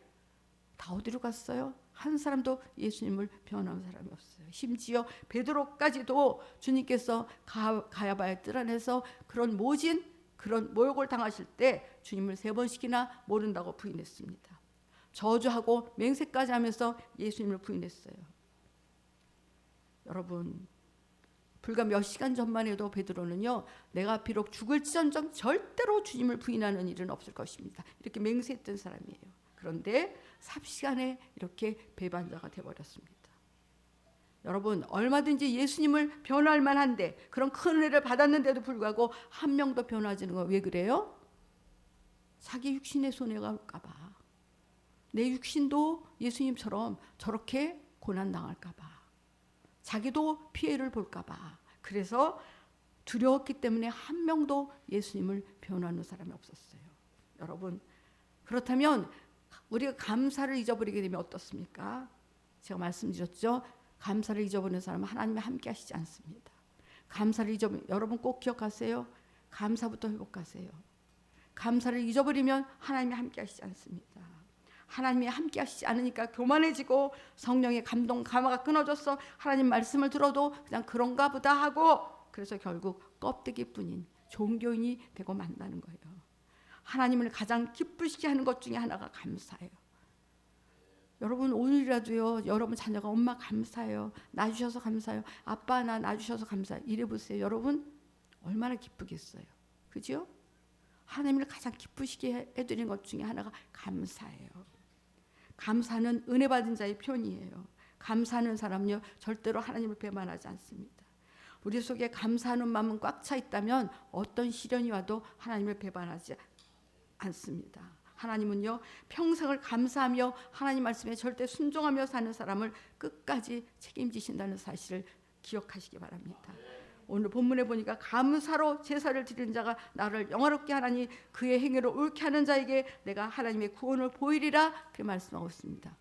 다 어디로 갔어요? 한 사람도 예수님을 변호한 사람이 없어요. 심지어 베드로까지도 주님께서 가야바의 뜰 안에서 그런 모욕을 당하실 때 주님을 3번씩이나 모른다고 부인했습니다. 저주하고 맹세까지 하면서 예수님을 부인했어요. 여러분 불과 몇 시간 전만 해도 베드로는요 내가 비록 죽을지언정 절대로 주님을 부인하는 일은 없을 것입니다 이렇게 맹세했던 사람이에요. 그런데 삽시간에 이렇게 배반자가 되어버렸습니다. 여러분 얼마든지 예수님을 변호할 만한데 그런 큰 은혜를 받았는데도 불구하고 한 명도 변호하지는 거 왜 그래요? 자기 육신의 손해가 올까 봐. 내 육신도 예수님처럼 저렇게 고난당할까 봐. 자기도 피해를 볼까 봐. 그래서 두려웠기 때문에 한 명도 예수님을 변호하는 사람이 없었어요. 여러분 그렇다면 우리가 감사를 잊어버리게 되면 어떻습니까? 제가 말씀드렸죠. 감사를 잊어버리는 사람은 하나님이 함께 하시지 않습니다. 감사를 잊어버리면 여러분 꼭 기억하세요. 감사부터 회복하세요. 감사를 잊어버리면 하나님이 함께 하시지 않습니다. 하나님이 함께 하시지 않으니까 교만해지고 성령의 감동 감화가 끊어져서 하나님 말씀을 들어도 그냥 그런가 보다 하고 그래서 결국 껍데기뿐인 종교인이 되고 만다는 거예요. 하나님을 가장 기쁘시게 하는 것 중에 하나가 감사예요. 여러분 오늘이라도요 여러분 자녀가 엄마 감사해요. 낳아주셔서 감사해요. 아빠 나 낳아주셔서 감사해요. 이래보세요. 여러분 얼마나 기쁘겠어요. 그죠? 하나님을 가장 기쁘시게 해드리는 것 중에 하나가 감사예요. 감사는 은혜 받은 자의 표현이에요. 감사하는 사람은요 절대로 하나님을 배반하지 않습니다. 우리 속에 감사하는 마음은 꽉 차 있다면 어떤 시련이 와도 하나님을 배반하지 않습니다. 하나님은요 평생을 감사하며 하나님 말씀에 절대 순종하며 사는 사람을 끝까지 책임지신다는 사실을 기억하시기 바랍니다. 오늘 본문에 보니까 감사로 제사를 드리는 자가 나를 영화롭게 하나니 그의 행위를 옳게 하는 자에게 내가 하나님의 구원을 보이리라 그렇게 말씀하고 있습니다.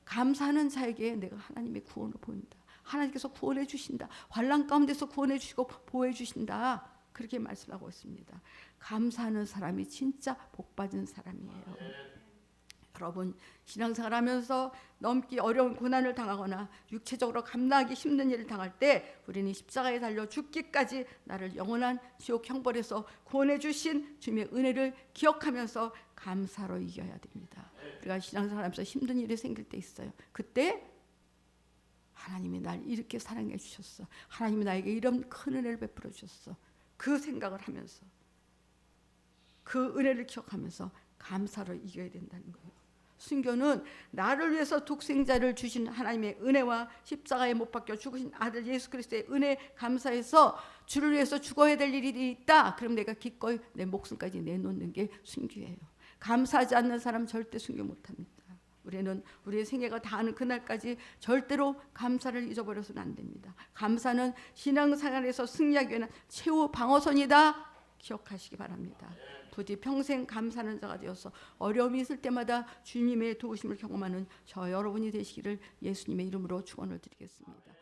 감사하는 자에게 내가 하나님의 구원을 보인다. 하나님께서 구원해 주신다. 환난 가운데서 구원해 주시고 보호해 주신다. 그렇게 말씀하고 있습니다. 감사하는 사람이 진짜 복 받은 사람이에요. 여러분, 신앙생활하면서 넘기 어려운 고난을 당하거나 육체적으로 감당하기 힘든 일을 당할 때 우리는 십자가에 달려 죽기까지 나를 영원한 지옥 형벌에서 구원해 주신 주님의 은혜를 기억하면서 감사로 이겨야 됩니다. 우리가 신앙생활하면서 힘든 일이 생길 때 있어요. 그때 하나님이 날 이렇게 사랑해 주셨어, 하나님이 나에게 이런 큰 은혜를 베풀어 주셨어, 그 생각을 하면서 그 은혜를 기억하면서 감사로 이겨야 된다는 거예요. 순교는 나를 위해서 독생자를 주신 하나님의 은혜와 십자가에 못 박혀 죽으신 아들 예수 그리스도의 은혜 감사해서 주를 위해서 죽어야 될 일이 있다. 그럼 내가 기꺼이 내 목숨까지 내놓는 게 순교예요. 감사하지 않는 사람 절대 순교 못합니다. 우리는 우리의 생애가 다하는 그날까지 절대로 감사를 잊어버려서는 안 됩니다. 감사는 신앙생활에서 승리하기 위한 최후 방어선이다. 기억하시기 바랍니다. 부디 평생 감사하는 자가 되어서 어려움이 있을 때마다 주님의 도우심을 경험하는 저 여러분이 되시기를 예수님의 이름으로 축원을 드리겠습니다.